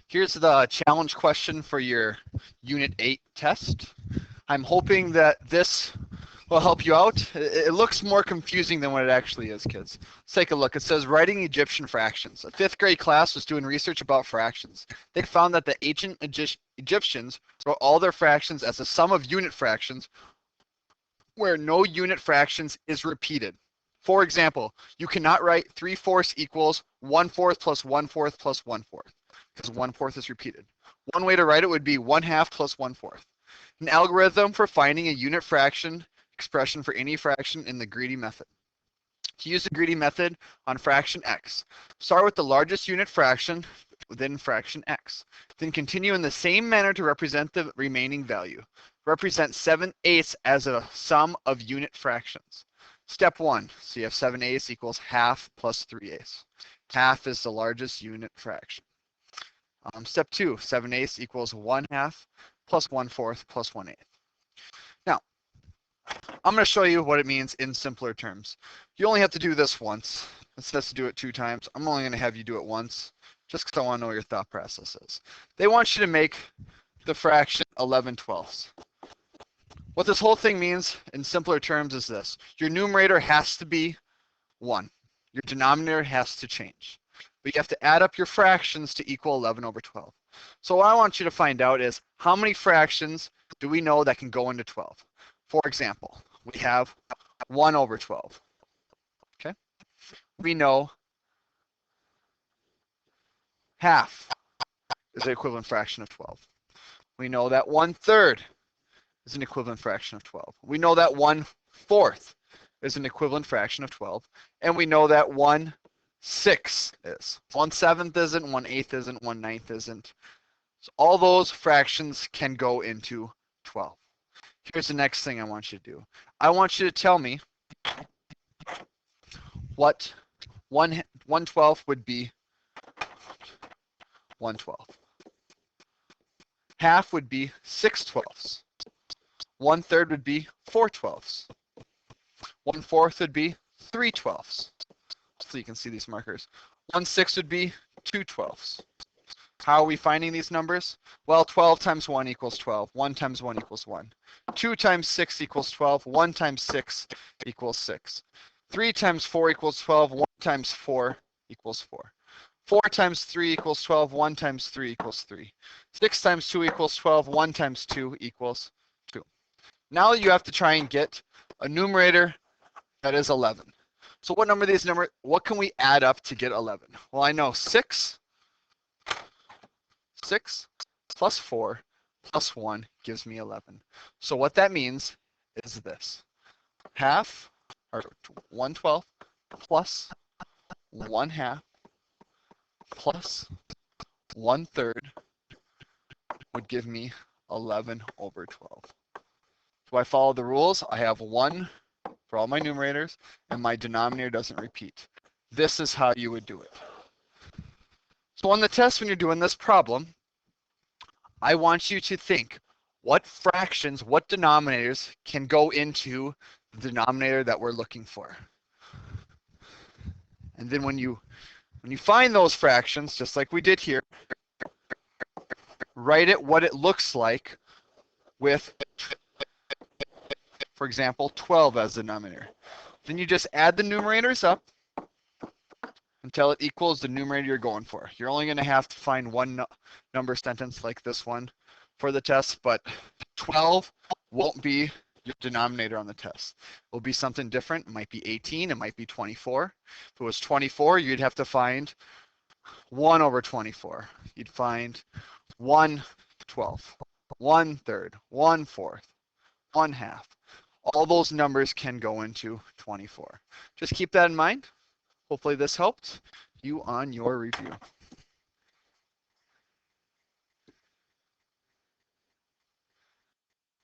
Here's the challenge question for your Unit 8 test. I'm hoping that this will help you out. It looks more confusing than what it actually is, kids. Let's take a look. It says writing Egyptian fractions. A 5th grade class was doing research about fractions. They found that the ancient Egyptians wrote all their fractions as a sum of unit fractions where no unit fractions is repeated. For example, you cannot write 3/4 equals 1/4 plus 1/4 plus 1/4 because 1/4 is repeated. One way to write it would be 1/2 plus 1/4. An algorithm for finding a unit fraction expression for any fraction in the greedy method. To use the greedy method on fraction x, start with the largest unit fraction within fraction x. Then continue in the same manner to represent the remaining value. Represent 7/8 as a sum of unit fractions. Step 1, so you have 7/8 equals half plus 3/8. Half is the largest unit fraction. Step 2, 7/8 equals 1/2 plus 1/4 plus 1/8. Now, I'm going to show you what it means in simpler terms. You only have to do this once. It says to do it 2 times. I'm only going to have you do it once, just because I want to know what your thought process is. They want you to make the fraction 11/12. What this whole thing means in simpler terms is this. Your numerator has to be 1. Your denominator has to change. But you have to add up your fractions to equal 11/12. So what I want you to find out is how many fractions do we know that can go into 12? For example, we have 1/12. Okay? We know half is the equivalent fraction of 12. We know that 1/3 is an equivalent fraction of 12. We know that 1/4 is an equivalent fraction of 12. And we know that 1/6 is. 1/7 isn't, 1/8 isn't, 1/9 isn't. So all those fractions can go into 12. Here's the next thing I want you to do. I want you to tell me what 1/12 would be. 1/12. Half would be 6/12. 1/3 would be 4/12. 1/4 would be 3/12. So you can see these markers. 1/6 would be 2/12. How are we finding these numbers? Well, 12 times 1 equals 12. 1 times 1 equals 1. 2 times 6 equals 12. 1 times 6 equals 6. 3 times 4 equals 12. 1 times 4 equals 4. 4 times 3 equals 12. 1 times 3 equals 3. 6 times 2 equals 12. 1 times 2 equals 2. Now you have to try and get a numerator that is 11. So what number of these numbers, what can we add up to get 11? Well, I know 6 plus 4 plus 1 gives me 11. So what that means is this. Half, or 1/12 plus 1/2 plus 1/3 would give me 11/12. So I follow the rules. I have 1 for all my numerators, and my denominator doesn't repeat. This is how you would do it. So on the test, when you're doing this problem, I want you to think what fractions, what denominators can go into the denominator that we're looking for. And then when you find those fractions, just like we did here, write it what it looks like with, for example, 12 as the denominator. Then you just add the numerators up until it equals the numerator you're going for. You're only going to have to find one number sentence like this one for the test, but 12 won't be your denominator on the test. It will be something different. It might be 18, it might be 24. If it was 24, you'd have to find 1/24. You'd find 1/12, 1/3, 1/4, 1/2. All those numbers can go into 24. Just keep that in mind. Hopefully this helped you on your review.